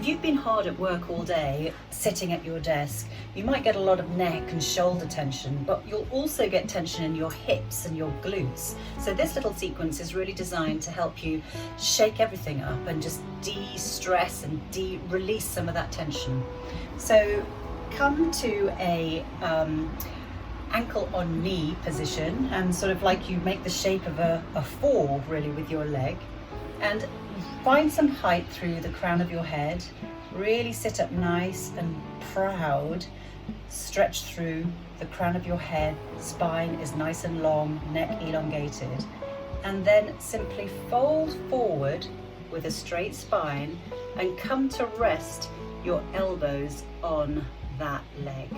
If you've been hard at work all day, sitting at your desk, you might get a lot of neck and shoulder tension, but you'll also get tension in your hips and your glutes. So this little sequence is really designed to help you shake everything up and just de-stress and release some of that tension. So come to a ankle on knee position, and sort of like you make the shape of a 4 really with your leg, and find some height through the crown of your head. Really sit up nice and proud. Stretch through the crown of your head. Spine is nice and long, neck elongated. And then simply fold forward with a straight spine and come to rest your elbows on that leg.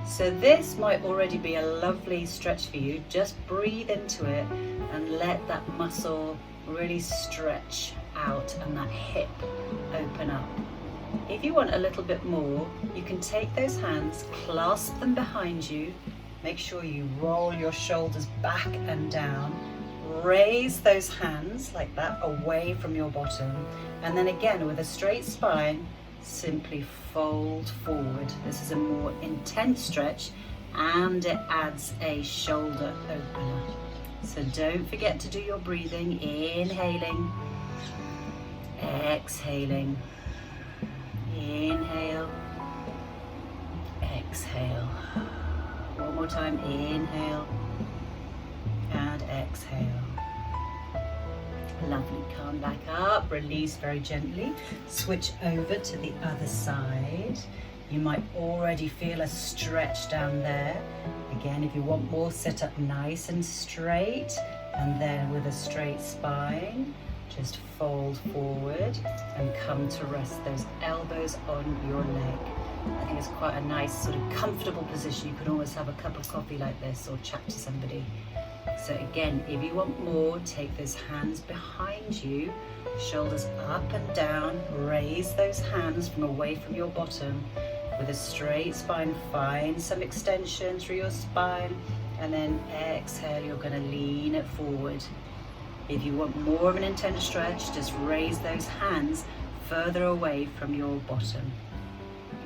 So this might already be a lovely stretch for you. Just breathe into it and let that muscle really stretch out and that hip open up. If you want a little bit more, you can take those hands, clasp them behind you, make sure you roll your shoulders back and down, raise those hands like that away from your bottom, and then again with a straight spine, simply fold forward. This is a more intense stretch and it adds a shoulder opener. So don't forget to do your breathing, inhaling, exhaling, inhale, exhale. One more time, inhale and exhale. Lovely, come back up, release very gently, switch over to the other side. You might already feel a stretch down there. Again, if you want more, sit up nice and straight, and then with a straight spine, just fold forward and come to rest those elbows on your leg. I think it's quite a nice sort of comfortable position. You can always have a cup of coffee like this or chat to somebody. So again, if you want more, take those hands behind you, shoulders up and down, raise those hands from away from your bottom. With a straight spine, find some extension through your spine, and then exhale, you're going to lean it forward. If you want more of an intense stretch, just raise those hands further away from your bottom.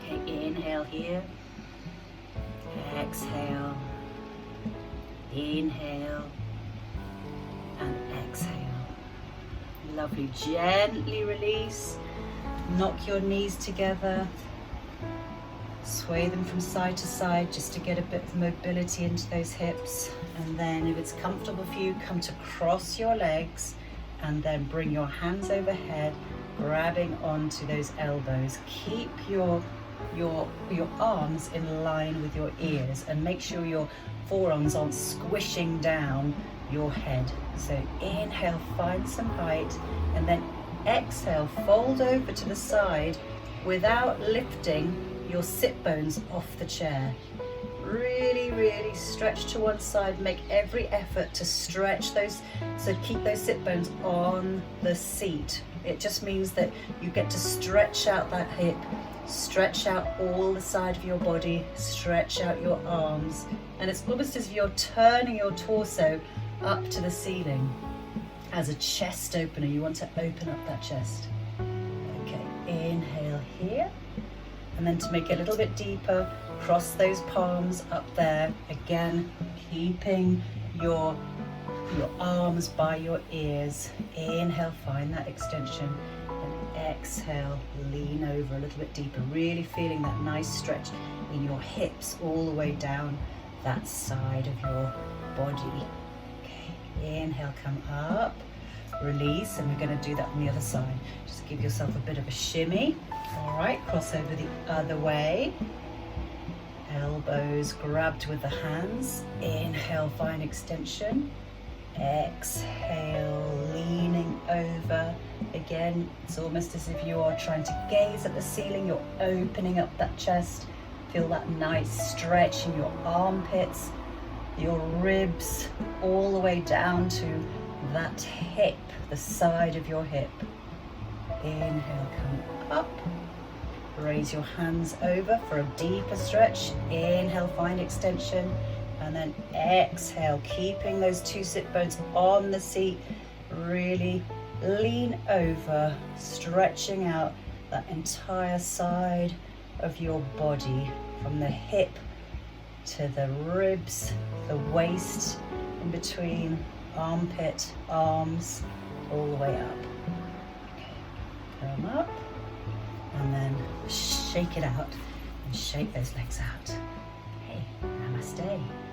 Okay, inhale here, exhale, inhale, and exhale. Lovely, gently release, knock your knees together, sway them from side to side just to get a bit of mobility into those hips. And then if it's comfortable for you, come to cross your legs and then bring your hands overhead, grabbing onto those elbows. Keep your arms in line with your ears and make sure your forearms aren't squishing down your head. So inhale, find some height, and then exhale, fold over to the side without lifting your sit bones off the chair. Really, really stretch to one side. Make every effort to stretch those, so keep those sit bones on the seat. It just means that you get to stretch out that hip, stretch out all the side of your body, stretch out your arms, and it's almost as if you're turning your torso up to the ceiling. As a chest opener, you want to open up that chest. Okay, inhale here. And then to make it a little bit deeper, cross those palms up there. Again, keeping your arms by your ears. Inhale, find that extension. And exhale, lean over a little bit deeper. Really feeling that nice stretch in your hips all the way down that side of your body. Okay, inhale, come up. Release, and we're going to do that on the other side. Just give yourself a bit of a shimmy. All right, cross over the other way. Elbows grabbed with the hands. Inhale, find extension. Exhale, leaning over. Again, it's almost as if you are trying to gaze at the ceiling. You're opening up that chest. Feel that nice stretch in your armpits, your ribs, all the way down to that hip, the side of your hip. Inhale, come up. Raise your hands over for a deeper stretch. Inhale, find extension. And then exhale, keeping those two sit bones on the seat. Really lean over, stretching out that entire side of your body, from the hip to the ribs, the waist, in between armpit, arms, all the way up. Okay, come up, and then shake it out, and shake those legs out. Okay, namaste.